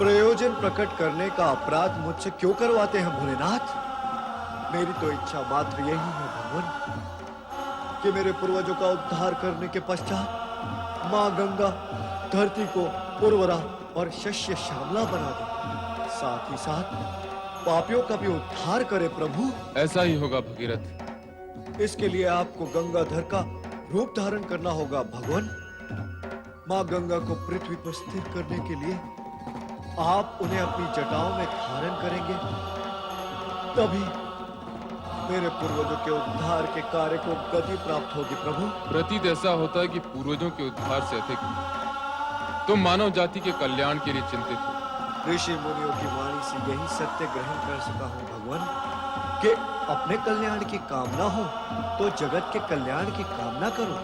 प्रयोजन प्रकट करने का अपराध मुझसे क्यों करवाते हैं भोलेनाथ? मेरी तो इच्छा मात्र यही है भगवान कि मेरे पूर्वजों का उद्धार करने के पश्चात माँ गंगा धरती को उर्वरा और शस्य श्यामला बना दे, साथ ही साथ पापियों का भी उद्धार करे प्रभु। ऐसा ही होगा भगीरथ। इसके लिए आपको गंगाधर का रूप धारण करना होगा भगवान। माँ गंगा को पृथ्वी पर स्थिर करने के लिए आप उन्हें अपनी जटाओं में धारण करेंगे, तभी मेरे पूर्वजों के उद्धार के कार्य को गति प्राप्त होगी प्रभु। प्रतीत ऐसा होता है कि पूर्वजों के उद्धार से अधिक तुम मानव जाति के कल्याण के लिए चिंतित हो। ऋषि मुनियों की वाणी से यही सत्य ग्रहण कर सका हूँ भगवान कि अपने कल्याण की कामना हो तो जगत के कल्याण की कामना करो।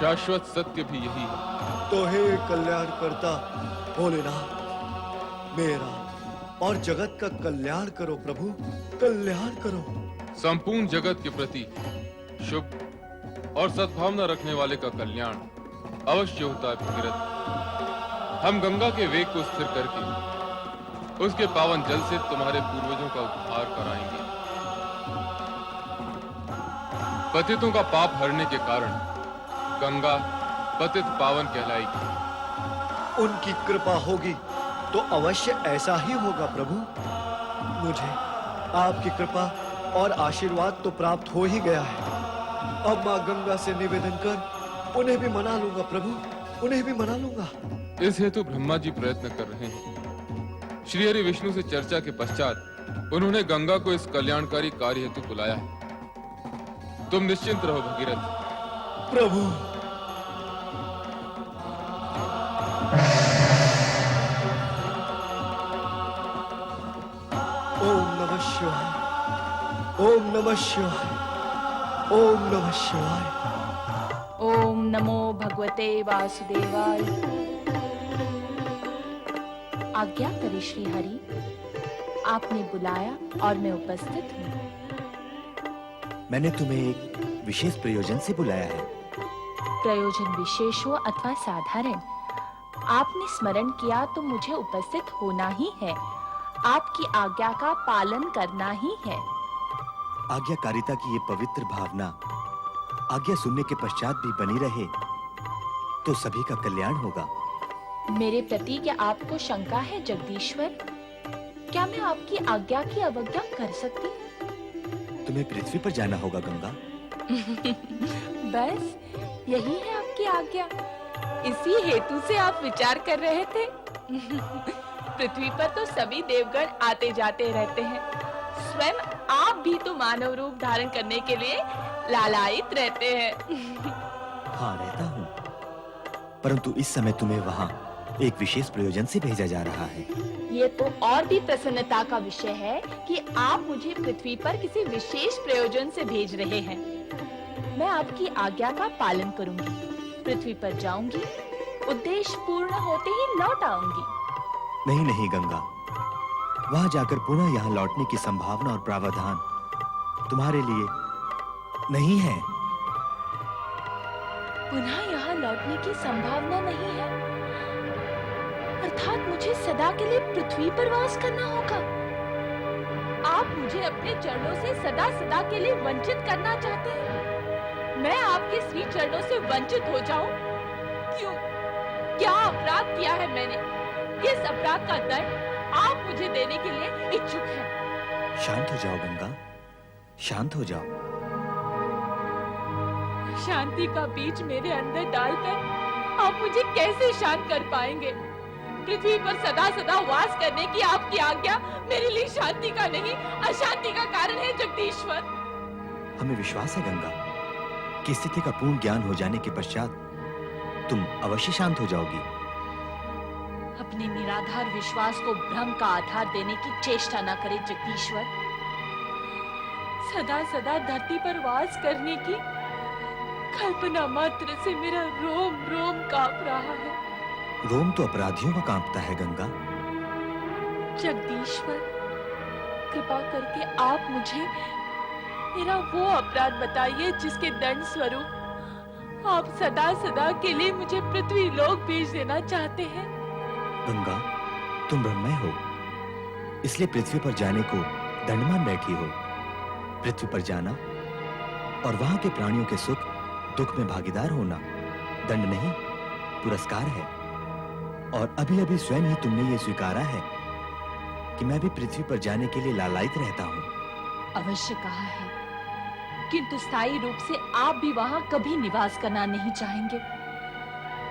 शाश्वत सत्य भी यही है। तो हे कल्याण करता भोलेनाथ, मेरा और जगत का कल्याण करो प्रभु, कल्याण करो। संपूर्ण जगत के प्रति शुभ और सद्भावना रखने वाले का कल्याण अवश्य होता है भगीरथ। हम गंगा के वेग को स्थिर करके उसके पावन जल से तुम्हारे पूर्वजों का उद्धार कराएंगे। पतितों का पाप हरने के कारण गंगा पतित पावन कहलाएगी। उनकी कृपा होगी तो अवश्य ऐसा ही होगा प्रभु। मुझे आपकी कृपा और आशीर्वाद तो प्राप्त हो ही गया है। अब माँ गंगा से निवेदन कर उन्हें भी मना लूंगा प्रभु, उन्हें भी मना लूंगा। इस हेतु ब्रह्मा जी प्रयत्न कर रहे हैं। श्री हरि विष्णु से चर्चा के पश्चात उन्होंने गंगा को इस कल्याणकारी कार्य हेतु बुलाया है। तुम निश्चिंत रहो भगीरथ। प्रभु ओम नमः शिवाय, ओम नमः शिवाय, ओम नमः शिवाय। ओम नमो भगवते वासुदेवाय। आज्ञा करें श्री हरि, आपने बुलाया और मैं उपस्थित हूँ। मैंने तुम्हें एक विशेष प्रयोजन से बुलाया है। प्रयोजन विशेष हो अथवा साधारण, आपने स्मरण किया तो मुझे उपस्थित होना ही है। आपकी आज्ञा का पालन करना ही है। आज्ञाकारिता की ये पवित्र भावना आज्ञा सुनने के पश्चात भी बनी रहे तो सभी का कल्याण होगा। मेरे प्रति क्या आपको शंका है जगदीश्वर? क्या मैं आपकी आज्ञा की अवज्ञा कर सकती? तुम्हें पृथ्वी पर जाना होगा गंगा। बस यही है आपकी आज्ञा। इसी हेतु से आप विचार कर रहे थे। पृथ्वी पर तो सभी देवगण आते जाते रहते हैं, स्वयं आप भी तो मानव रूप धारण करने के लिए लालायित रहते हैं। हाँ, रहता हूँ, परंतु इस समय तुम्हें वहाँ एक विशेष प्रयोजन से भेजा जा रहा है। ये तो और भी प्रसन्नता का विषय है कि आप मुझे पृथ्वी पर किसी विशेष प्रयोजन से भेज रहे हैं। मैं आपकी आज्ञा का पालन करूंगी, पृथ्वी पर जाऊंगी, उद्देश्य पूर्ण होते ही लौट आऊंगी। नहीं नहीं गंगा, वहां जाकर पुनः यहाँ लौटने की संभावना और प्रावधान तुम्हारे लिए नहीं है। पुनः यहाँ लौटने की संभावना नहीं है, अर्थात मुझे सदा के लिए पृथ्वी पर वास करना होगा। आप मुझे अपने चरणों से सदा सदा के लिए वंचित करना चाहते हैं। मैं आपके श्री चरणों से वंचित हो जाऊं? क्यों? क्या अपराध किया है मैंने? किस अपराध का दंड आप मुझे देने के लिए इच्छुक हैं? शांत हो जाओ गंगा, शांत हो जाओ। शांति का बीज मेरे अंदर डालकर आप मुझे कैसे शांत कर पाएंगे? पृथ्वी पर सदा सदा वास करने की आपकी आज्ञा मेरे लिए शांति का नहीं, अशांति का कारण है जगदीश्वर। हमें विश्वास है गंगा कि स्थिति का पूर्ण ज्ञान हो जाने के पश्चात तुम अवश्य शांत हो जाओगी। अपने निराधार विश्वास को भ्रम का आधार देने की चेष्टा न करें जगदीश्वर। सदा सदा धरती पर वास करने की कल्पना मात्र से मेरा रोम रोम कांप रहा है। रोम तो अपराधियों का कांपता है गंगा। जगदीश्वर, कृपा करके आप मुझे मेरा वो अपराध बताइए जिसके दंड स्वरूप आप सदा सदा के लिए मुझे पृथ्वी लोक भेज देना चाहते हैं। गंगा, तुम ब्रह्मय हो, इसलिए पृथ्वी पर जाने को दंडमान बैठी हो। पृथ्वी पर जाना और वहां के प्राणियों के सुख दुख में भागीदार होना दंड नहीं, पुरस्कार है। और अभी अभी स्वयं ही तुमने ये स्वीकारा है कि मैं भी पृथ्वी पर जाने के लिए लालायित रहता हूं। अवश्य कहा है, किंतु स्थायी रूप से आप भी वहां कभी निवास करना नहीं चाहेंगे।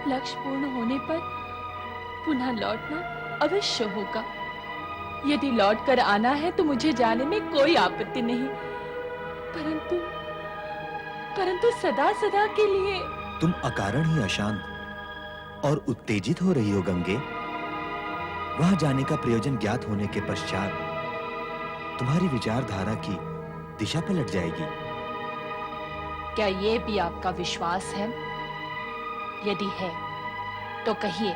लक्ष्य पूर्ण होने पर पुनः लौटना अवश्य होगा। यदि लौट कर आना है तो मुझे जाने में कोई आपत्ति नहीं, परंतु सदा सदा के लिए। तुम अकारण ही अशांत और उत्तेजित हो रही हो गंगे। वहां जाने का प्रयोजन ज्ञात होने के पश्चात तुम्हारी विचारधारा की दिशा पलट जाएगी। क्या ये भी आपका विश्वास है? यदि है तो कहिए,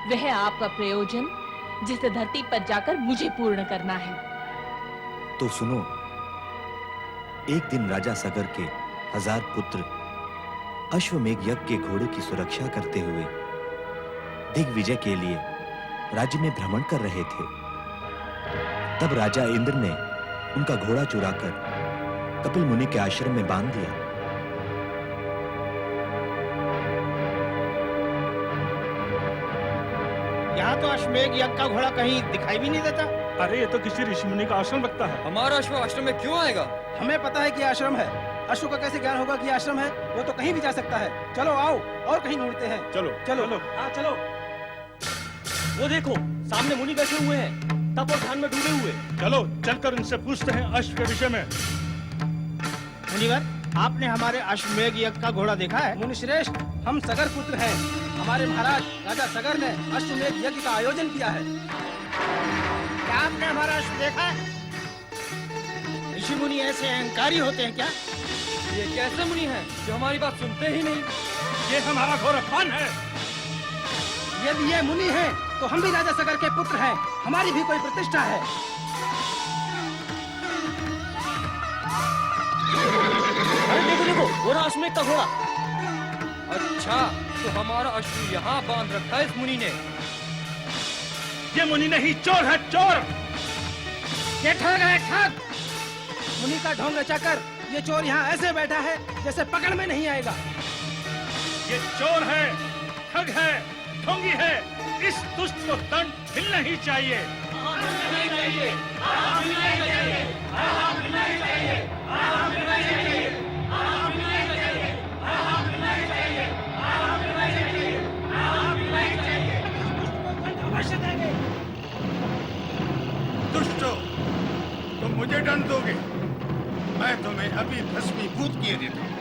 वह आपका प्रयोजन जिस धरती पर जाकर मुझे पूर्ण करना है। तो सुनो, एक दिन राजा सगर के 1000 पुत्र अश्वमेघ यज्ञ के घोड़े की सुरक्षा करते हुए दिग्विजय के लिए राज्य में भ्रमण कर रहे थे। तब राजा इंद्र ने उनका घोड़ा चुराकर कपिल मुनि के आश्रम में बांध दिया। यहाँ तो अश्वमेघ यज्ञ का घोड़ा कहीं दिखाई भी नहीं देता। अरे ये तो किसी ऋषि मुनि का आश्रम लगता है। हमारा अश्व आश्रम में क्यों आएगा? हमें पता है कि ये आश्रम है। अश्व का कैसे ज्ञान होगा कि ये आश्रम है? वो तो कहीं भी जा सकता है। चलो आओ और कहीं ढूंढते हैं। चलो चलो चलो। हाँ चलो। वो देखो, सामने मुनि बैठे हुए हैं, तप और ध्यान में डूबे हुए। चलो चलकर इनसे पूछते हैं अश्व के विषय में। मुनिवर, आपने हमारे अश्वमेघ यज्ञ का घोड़ा देखा है? मुनि श्रेष्ठ, हम सगर पुत्र हैं। हमारे महाराज राजा सगर ने अश्वमेघ यज्ञ का आयोजन किया है। क्या आपने हमारा अश्व देखा है? ऋषि मुनि ऐसे अहंकारी होते हैं क्या? ये कैसे मुनि हैं जो हमारी बात सुनते ही नहीं? ये हमारा घोड़ाखान है। यदि ये मुनि हैं, तो हम भी राजा सगर के पुत्र हैं। हमारी भी कोई प्रतिष्ठा है। अरे देखो देखो, वो रहा अश्वमेघ का घोड़ा। अच्छा, तो हमारा अश्व यहाँ बांध रखा है इस मुनि ने। ये मुनि नहीं, चोर है, चोर। ये ठग है, ठग। मुनि का ढोंग रचाकर ये चोर यहाँ ऐसे बैठा है जैसे पकड़ में नहीं आएगा। ये चोर है, ठग है, ढोंगी है। इस दुष्ट को दंड मिलना ही चाहिए। दुष्टो, तुम मुझे दंड दोगे? मैं तुम्हें अभी भस्मीभूत किए देता हूं।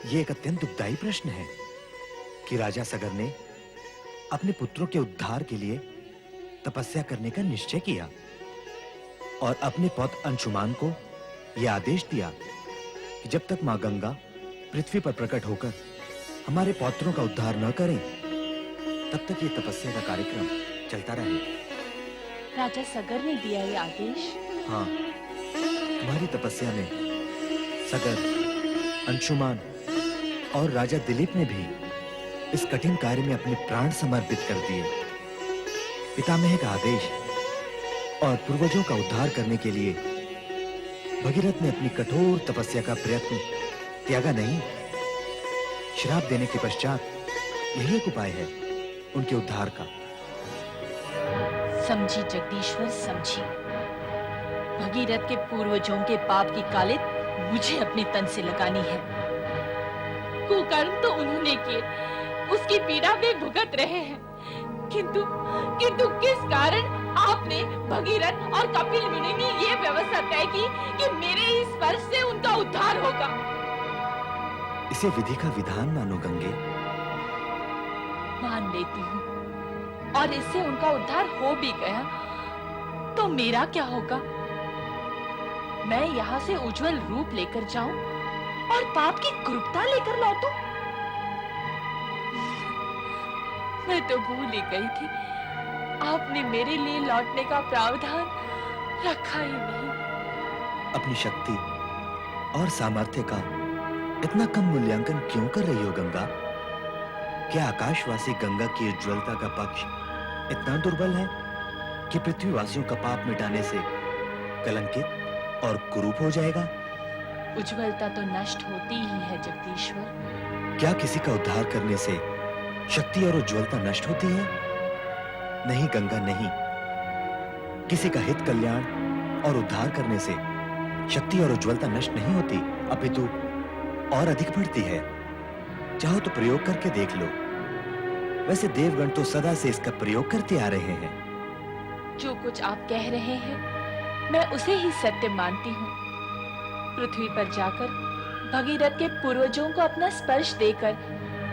ये एक अत्यंत दुखदायी प्रश्न है कि राजा सगर ने अपने पुत्रों के उद्धार के लिए तपस्या करने का निश्चय किया और अपने पौत्र अंशुमान को यह आदेश दिया कि जब तक मां गंगा पृथ्वी पर प्रकट होकर हमारे पौत्रों का उद्धार न करें, तब तक ये तपस्या का कार्यक्रम चलता रहे। राजा सगर ने दिया ये आदेश? हाँ, तुम्हारी तपस्या में सगर, अंशुमान और राजा दिलीप ने भी इस कठिन कार्य में अपने प्राण समर्पित कर दिए। पितामह का आदेश और पूर्वजों का उद्धार करने के लिए भगीरथ ने अपनी कठोर तपस्या का प्रयत्न त्यागा नहीं। श्राप देने के पश्चात यही एक उपाय है उनके उद्धार का। समझी जगदीश्वर, समझी। भगीरथ के पूर्वजों के पाप की कालिद मुझे अपने तन से लगानी है। कुकर्म तो उन्होंने किए, उसकी पीड़ा वे भुगत रहे हैं, किंतु किस कारण आपने, भगीरथ और कपिल मुनि ने ये व्यवस्था तय की कि मेरे इस स्पर्श से उनका उद्धार होगा? इसे विधि का विधान मानो गंगे। मान लेती हूँ, और इससे उनका उद्धार हो भी गया तो मेरा क्या होगा? मैं यहाँ से उज्जवल रूप लेकर जाऊं और पाप की कुरूपता लेकर लौटूं? मैं तो भूल ही गई थी, आपने मेरे लिए लौटने का प्रावधान रखा ही नहीं। अपनी शक्ति और सामर्थ्य का इतना कम मूल्यांकन क्यों कर रही हो गंगा? क्या आकाशवासी गंगा की उज्ज्वलता का पक्ष इतना दुर्बल है कि पृथ्वीवासियों का पाप मिटाने से कलंकित और कुरूप हो जाएगा? उज्ज्वलता तो नष्ट होती ही है जगदीश्वर। क्या किसी का उद्धार करने से शक्ति और उज्ज्वलता नष्ट होती है? नहीं गंगा, नहीं। किसी का हित, कल्याण और उद्धार करने से शक्ति और उज्ज्वलता नष्ट नहीं होती, अपितु और अधिक बढ़ती है। चाहो तो प्रयोग करके देख लो। वैसे देवगण तो सदा से इसका प्रयोग करते आ रहे हैं। जो कुछ आप कह रहे हैं मैं उसे ही सत्य मानती हूँ। पृथ्वी पर जाकर भगीरथ के पूर्वजों को अपना स्पर्श देकर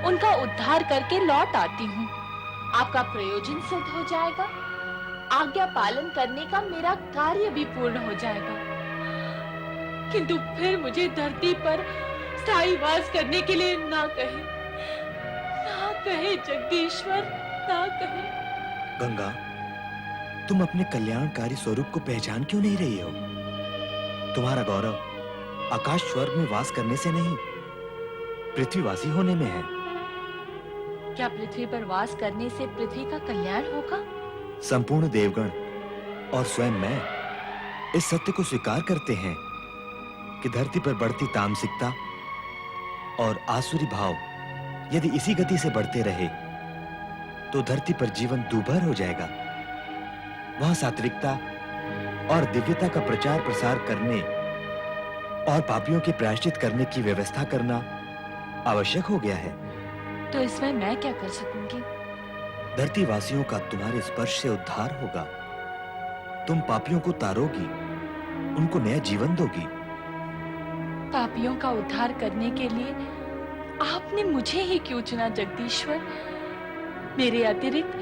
उनका उद्धार करके लौट आती हूँ। आपका प्रयोजन सिद्ध हो जाएगा, आज्ञा पालन करने का मेरा कार्य भी पूर्ण हो जाएगा। किंतु फिर मुझे धरती पर स्थायी वास करने के लिए ना कहे जगदीश्वर, ना कहे। गंगा, तुम अपने कल्याणकारी स्वरूप को पहचान क्यों नहीं रही हो? तुम्हारा गौरव आकाश स्वर्ग में वास करने से नहीं, पृथ्वीवासी होने में है। क्या पृथ्वी पर वास करने से पृथ्वी का कल्याण होगा? संपूर्ण देवगण और स्वयं मैं इस सत्य को स्वीकार करते हैं कि धरती पर बढ़ती तामसिकता और आसुरी भाव यदि इसी गति से बढ़ते रहे तो धरती पर जीवन दूभर हो जाएगा। वहां सात्विकता और दिव्यता का प्रचार प्रसार करने और पापियों के प्रायश्चित करने की व्यवस्था करना आवश्यक हो गया है। तो इसमें मैं क्या कर सकूंगी? धरती वासियों का तुम्हारे स्पर्श से उद्धार होगा। तुम पापियों को तारोगी, उनको नया जीवन दोगी। पापियों का उद्धार करने के लिए आपने मुझे ही क्यों चुना जगदीश्वर? मेरे अतिरिक्त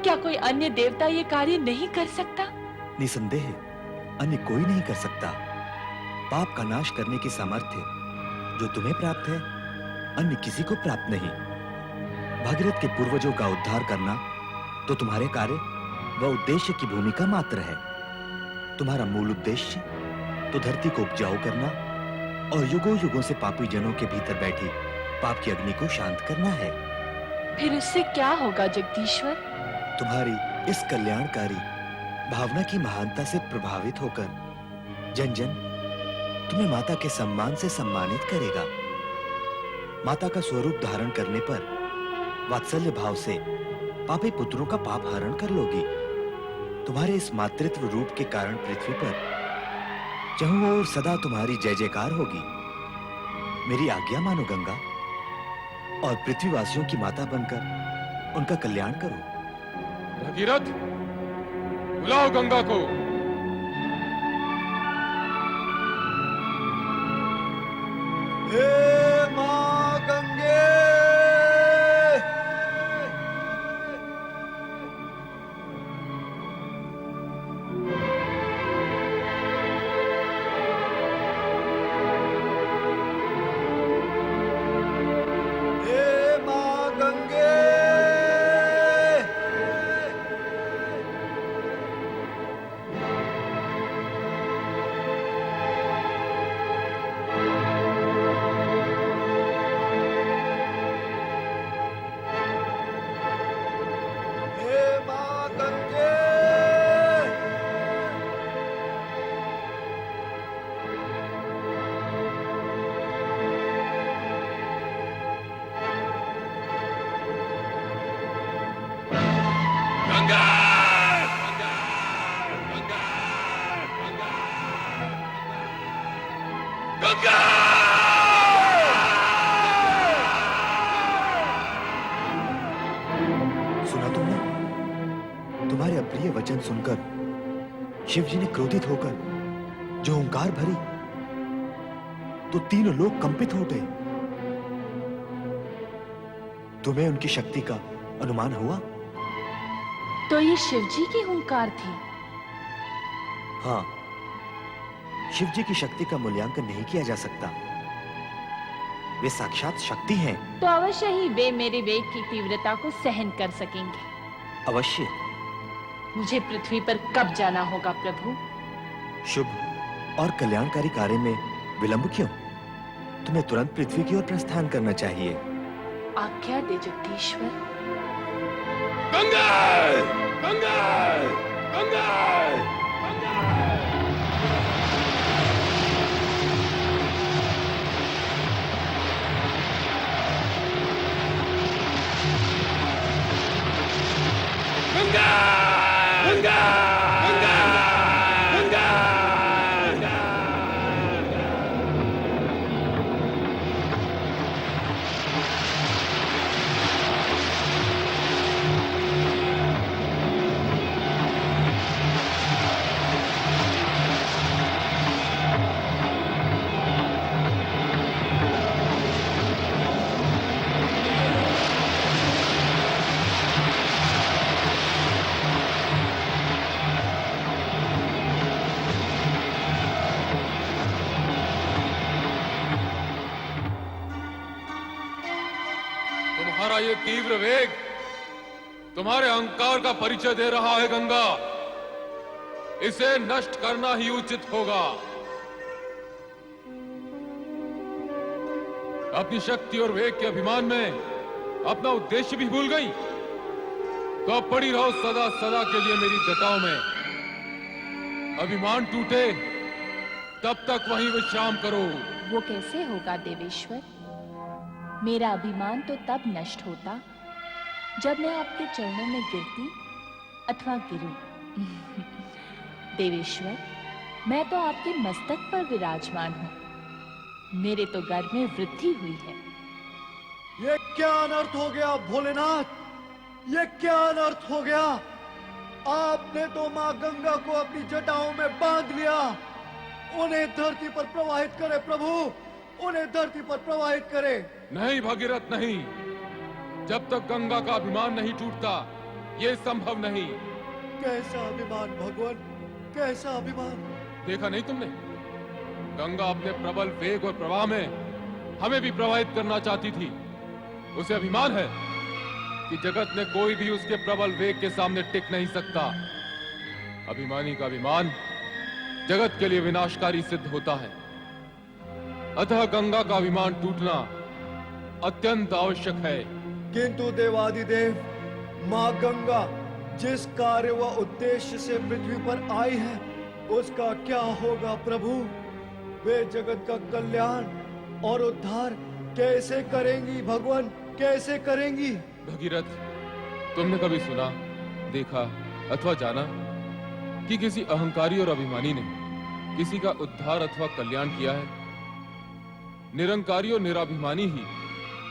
क्या कोई अन्य देवता ये कार्य नहीं कर सकता? निसंदेह अन्य कोई नहीं कर सकता। पाप का नाश करने की सामर्थ्य जो तुम्हें प्राप्त है, अन्य किसी को प्राप्त नहीं। भागीरथ के पूर्वजों का उद्धार करना तो तुम्हारे कार्य व उद्देश्य की भूमिका मात्र है। तुम्हारा मूल उद्देश्य तो धरती को उपजाऊ करना और युगों युगों से पापी जनों के भीतर बैठी पाप की अग्नि को शांत करना है। फिर उससे क्या होगा जगदीश्वर? तुम्हारी इस कल्याणकारी भावना की महानता से प्रभावित होकर जन जन तुम्हें माता के सम्मान से सम्मानित करेगा। माता का स्वरूप धारण करने पर वात्सल्य भाव से पापी पुत्रों का पाप हरण कर लोगी। तुम्हारे इस मातृत्व रूप के कारण पृथ्वी पर चहुं ओर सदा तुम्हारी जय जयकार होगी। मेरी आज्ञा मानो गंगा और पृथ्वीवासियों की माता बनकर उनका कल्याण करो। भगीरथ, बुलाओ गंगा को। हे मां गंगे, हे मां गंगे। हे मां गंगे। सुना तुमने? तुम्हारे अप्रिय वचन सुनकर शिव जी ने क्रोधित होकर जो ओंकार भरी तो तीनों लोग कंपित हो गए। तुम्हें उनकी शक्ति का अनुमान हुआ? तो ये शिवजी की हुंकार थी। हाँ, शिव जी की शक्ति का मूल्यांकन नहीं किया जा सकता। वे साक्षात शक्ति हैं। तो अवश्य ही वे मेरे वेग की तीव्रता को सहन कर सकेंगे। अवश्य। मुझे पृथ्वी पर कब जाना होगा प्रभु? शुभ और कल्याणकारी कार्य में विलंब क्यों? तुम्हें तुरंत पृथ्वी की ओर प्रस्थान करना चाहिए। आज्ञा दे जगदीश्वर। गंगा! गंगा! गंगा! गंगा! गंगा! गंगा! गंगा! तुम्हारा ये तीव्र वेग तुम्हारे अहंकार का परिचय दे रहा है गंगा। इसे नष्ट करना ही उचित होगा। अपनी शक्ति और वेग के अभिमान में अपना उद्देश्य भी भूल गई, तो अब पड़ी रहो सदा सदा के लिए मेरी जटाओं में। अभिमान टूटे तब तक वहीं विश्राम करो। वो कैसे होगा देवेश्वर? मेरा अभिमान तो तब नष्ट होता जब मैं आपके चरणों में गिरती अथवा गिरूं। देवेश्वर, मैं तो आपके मस्तक पर विराजमान हूं। मेरे तो गर्भ में वृद्धि हुई है। ये क्या अनर्थ हो गया भोलेनाथ? ये क्या अनर्थ हो गया? आपने तो माँ गंगा को अपनी जटाओं में बांध लिया। उन्हें धरती पर प्रवाहित करे प्रभु, उन्हें धरती पर प्रवाहित करे। नहीं भगीरथ नहीं, जब तक गंगा का अभिमान नहीं टूटता ये संभव नहीं। कैसा अभिमान भगवान, कैसा अभिमान? देखा नहीं तुमने? गंगा अपने प्रबल वेग और प्रवाह में हमें भी प्रवाहित करना चाहती थी। उसे अभिमान है कि जगत में कोई भी उसके प्रबल वेग के सामने टिक नहीं सकता। अभिमानी का अभिमान जगत के लिए विनाशकारी सिद्ध होता है। अतः गंगा का अभिमान टूटना अत्यंत आवश्यक है। किंतु देवादिदेव, माँ गंगा जिस कार्य व उद्देश्य से पृथ्वी पर आई है उसका क्या होगा प्रभु? वे जगत का कल्याण और उद्धार कैसे करेंगी भगवान, कैसे करेंगी? भगीरथ, तुमने कभी सुना, देखा अथवा जाना कि किसी अहंकारी और अभिमानी ने किसी का उद्धार अथवा कल्याण किया है? निरंकारी और निराभिमानी ही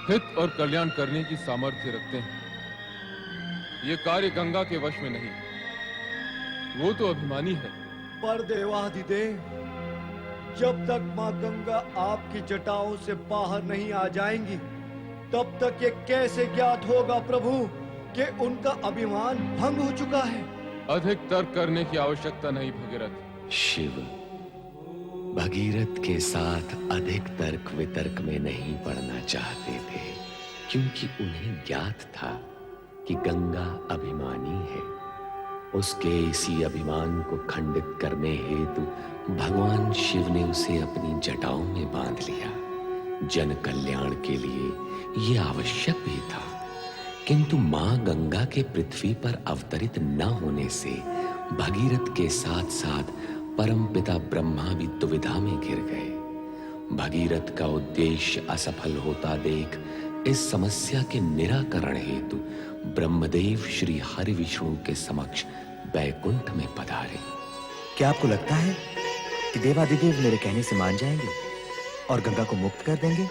हित और कल्याण करने की सामर्थ्य रखते हैं। ये कार्य गंगा के वश में नहीं, वो तो अभिमानी है। पर देवादिदेव, जब तक माँ गंगा आपकी जटाओं से बाहर नहीं आ जाएंगी तब तक ये कैसे ज्ञात होगा प्रभु कि उनका अभिमान भंग हो चुका है? अधिक तर्क करने की आवश्यकता नहीं भगीरथ। शिव भगीरथ के साथ अधिक तर्क वितर्क में नहीं पड़ना चाहते थे, क्योंकि उन्हें ज्ञात था कि गंगा अभिमानी है। उसके इसी अभिमान को खंडित करने हेतु भगवान शिव ने उसे अपनी जटाओं में बांध लिया। जन कल्याण के लिए यह आवश्यक भी था, किंतु मां गंगा के पृथ्वी पर अवतरित न होने से भगीरथ के साथ साथ परमपिता ब्रह्मा भी दुविधा में घिर गए। भगीरथ का उद्देश्य असफल होता देख इस समस्या के निराकरण हेतु ब्रह्मदेव श्री हरि विष्णु के समक्ष बैकुंठ में पधारे। क्या आपको लगता है कि देवादिदेव मेरे कहने से मान जाएंगे और गंगा को मुक्त कर देंगे?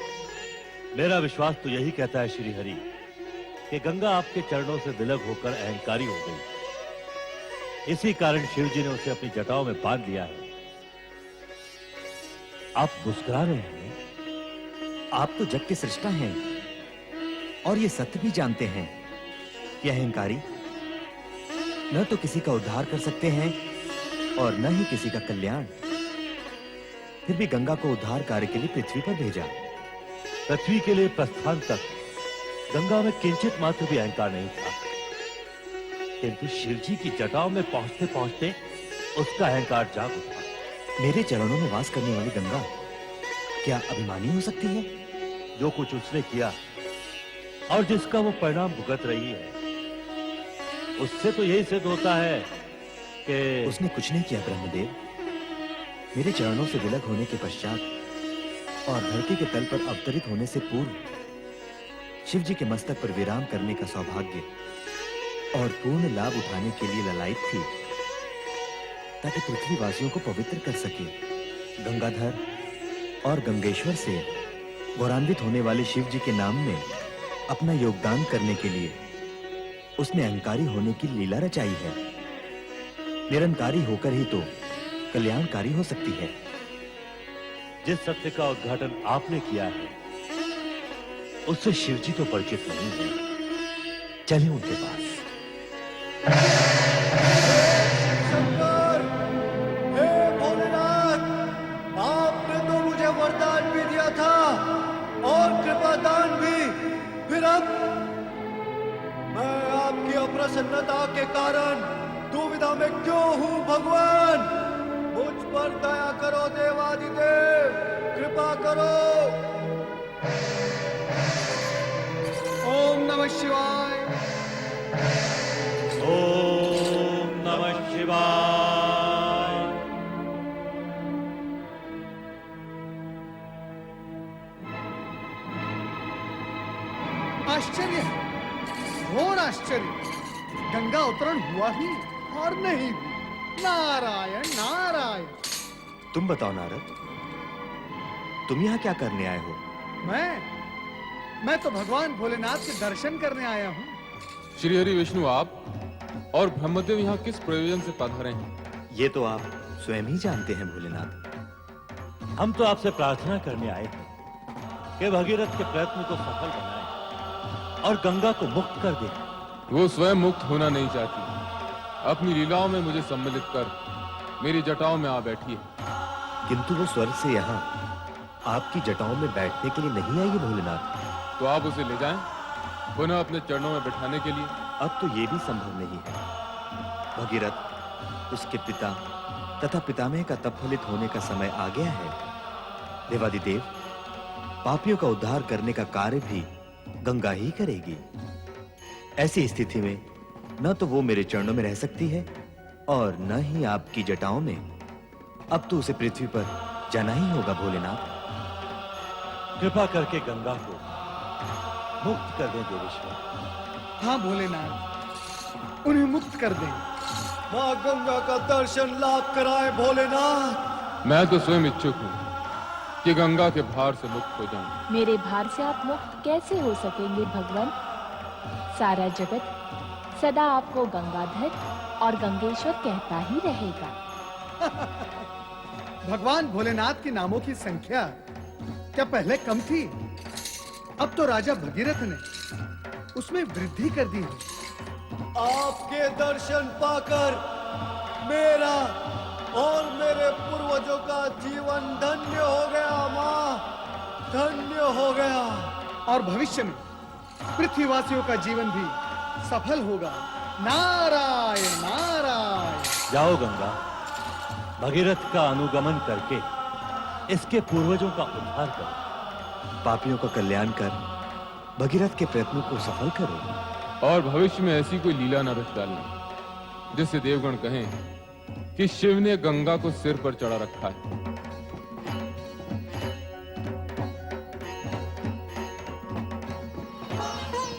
मेरा विश्वास तो यही कहता है श्री हरि कि गंगा आपके चरणों से विलग होकर अहंकारी हो गई। इसी कारण शिव जी ने उसे अपनी जटाओं में बांध लिया है। आप मुस्कुरा रहे हैं। आप तो जग के सृष्टा हैं और ये सत्य भी जानते हैं कि अहंकारी न तो किसी का उद्धार कर सकते हैं और न ही किसी का कल्याण। फिर भी गंगा को उद्धार कार्य के लिए पृथ्वी पर भेजा। पृथ्वी के लिए प्रस्थान तक गंगा में किंचित मात्र भी अहंकार नहीं था, किंतु शिव जी की जटाओं में पहुंचते पहुंचते उसका अहंकार जाग उठा। मेरे चरणों में वास करने वाली गंगा क्या अभिमानी हो सकती है? जो कुछ उसने किया और जिसका वो परिणाम भुगत रही है, उससे तो यही सिद्ध होता है कि उसने कुछ नहीं किया ब्रह्मदेव। मेरे चरणों से विलग होने के पश्चात और धरती के तल पर अवतरित होने से पूर्व शिव जी के मस्तक पर विराम करने का सौभाग्य और पूर्ण लाभ उठाने के लिए ललायित थी, ताकि पृथ्वीवासियों को पवित्र कर सके। गंगाधर और गंगेश्वर से गौरवान्वित होने वाले शिव जी के नाम में अपना योगदान करने के लिए उसने अहंकारी होने की लीला रचाई है। निरंकारी होकर ही तो कल्याणकारी हो सकती है। जिस सत्य का उद्घाटन आपने किया है उससे शिव जी तो परिचित नहीं है। चलें उनके पास। शंकर, हे भोलेनाथ, आपने तो मुझे वरदान भी दिया था और कृपादान भी, फिर अब मैं आपकी अप्रसन्नता के कारण दुविधा में क्यों हूं भगवान? मुझ पर दया करो देवादिदेव, कृपा करो। ओम नमः शिवाय। ओम नमः शिवाय। आश्चर्य है, घोर आश्चर्य। गंगा अवतरण हुआ ही और नहीं भी। नारायण नारायण। तुम बताओ नारद, तुम यहाँ क्या करने आए हो? मैं तो भगवान भोलेनाथ के दर्शन करने आया हूँ। श्री हरि विष्णु, आप और ब्रह्मदेव यहाँ किस प्रयोजन से पधारे हैं? ये तो आप स्वयं ही जानते हैं भोलेनाथ। हम तो आपसे प्रार्थना करने आए हैं कि भगीरथ के प्रयत्न को सफल बनाएं और गंगा को मुक्त कर दें। वो स्वयं मुक्त होना नहीं चाहती, अपनी लीलाओं में मुझे सम्मिलित कर मेरी जटाओं में आ बैठी है। किंतु वो स्वर्ग से यहाँ आपकी जटाओं में बैठने के लिए नहीं आएगी भोलेनाथ। तो आप उसे ले जाएं, पुनः अपने चरणों में बिठाने के लिए। अब तो ये भी संभव नहीं है। भगीरथ, उसके पिता तथा पितामह का तप फलित होने का समय आ गया है। देवादिदेव, पापियों का उद्धार करने का कार्य भी गंगा ही करेगी। ऐसी स्थिति में न तो वो मेरे चरणों में रह सकती है और न ही आपकी जटाओं में। अब तो उसे पृथ्वी पर जाना ही होगा भोलेनाथ। कृपा करके गंगा को मुक्त कर दें देवेश्वर। हाँ भोलेनाथ, उन्हें मुक्त कर दें। माँ गंगा का दर्शन लाभ कराए भोलेनाथ। मैं तो स्वयं इच्छुक हूँ कि गंगा के भार से मुक्त हो जाऊं। मेरे भार से आप मुक्त कैसे हो सकेंगे भगवान? सारा जगत सदा आपको गंगाधर और गंगेश्वर कहता ही रहेगा। भगवान भोलेनाथ के नामों की संख्या क्या पहले कम थी? अब तो राजा भगीरथ ने उसमें वृद्धि कर दी है। आपके दर्शन पाकर मेरा और मेरे पूर्वजों का जीवन धन्य हो गया माँ, धन्य हो गया। और भविष्य में पृथ्वीवासियों का जीवन भी सफल होगा। नारायण नारायण। जाओ गंगा, भगीरथ का अनुगमन करके इसके पूर्वजों का उद्धार करो। पापियों का कल्याण कर भगीरथ के प्रयत्नों को सफल करो। और भविष्य में ऐसी कोई लीला न रच डालना जिससे देवगण कहें कि शिव ने गंगा को सिर पर चढ़ा रखा है।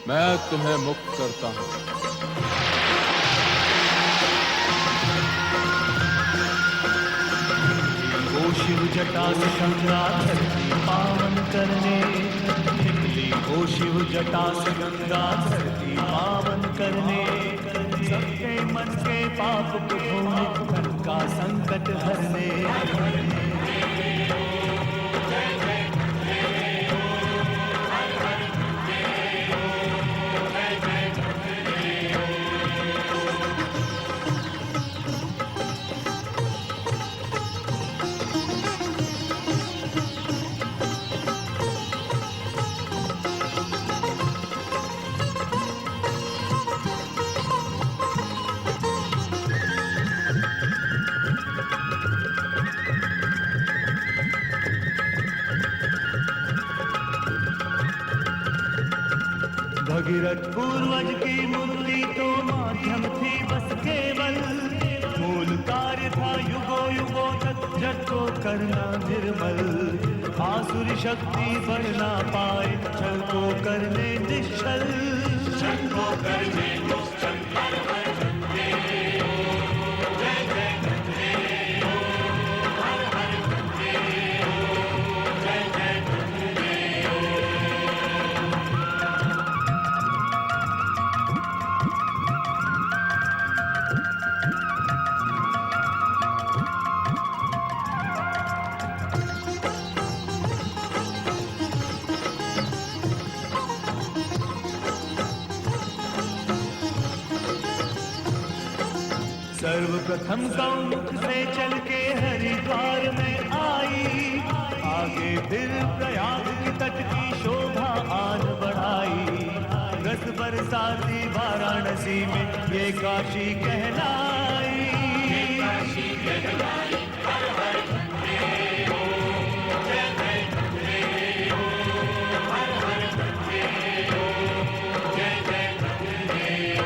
मैं तुम्हें मुक्त करता हूं। वो शिव जटा से गंगा धरती पावन करने निकली। वो शिव जटा से गंगा धरती पावन करने सबके मन के पाप को धोने धन का संकट हरने। भगीरथ पूर्वज की मूर्ति तो माध्यम थी बस केवल, मूल कार्य था युगों युगों तक जग को करना निर्मल। आसुरी शक्ति बढ़ ना पाए छल को करने निश्चल, छल को करने निश्चल। सर्वप्रथम गौमुख से चल के हरिद्वार में आई, आगे फिर प्रयाग की तट की शोभा आन बढ़ाई। रस बरसाती वाराणसी में ये काशी कहलाई, काशी कहलाई। हर हर गंगे हो, जय जय गंगे हो, हर हर गंगे हो, जय जय गंगे हो।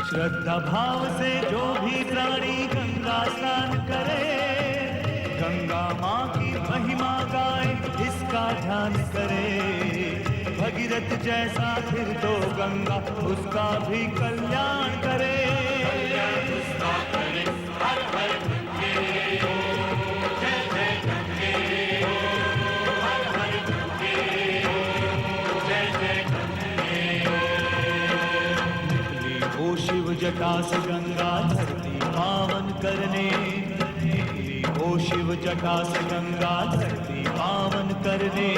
श्रद्धा भाव से जो भी प्राणी गंगा स्नान करे, गंगा माँ की महिमा गाए इसका ध्यान करे। भगीरथ जैसा फिर तो गंगा उसका भी कल्याण करे, उसका करे। हर हर गंगे हो, जय जय गंगे हो, हर हर गंगे हो, जय जय गंगे हो। ओ शिव जटा से गंगा धरती पावन करने, ओ शिव जटा से गंगा धरती पावन करने।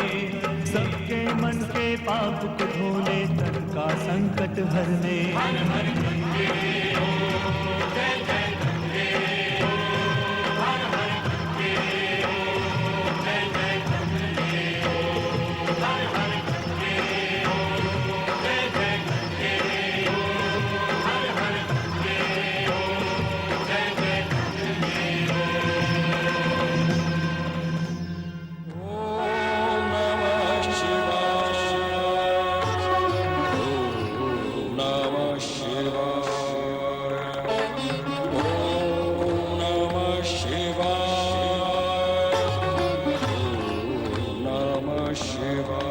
सबके मन के पाप को धोले तन का संकट हरने। हर हर गंगे हो, जय जय गंगे हो, हर हर गंगे हो, जय जय गंगे हो, हर हर गंगे हो, जय जय गंगे हो, हर हर गंगे हो, जय जय गंगे हो। ओम नमः शिवाय, ओम नमः शिवाय, ओम नमः शिवाय, ओम नमः शिवाय।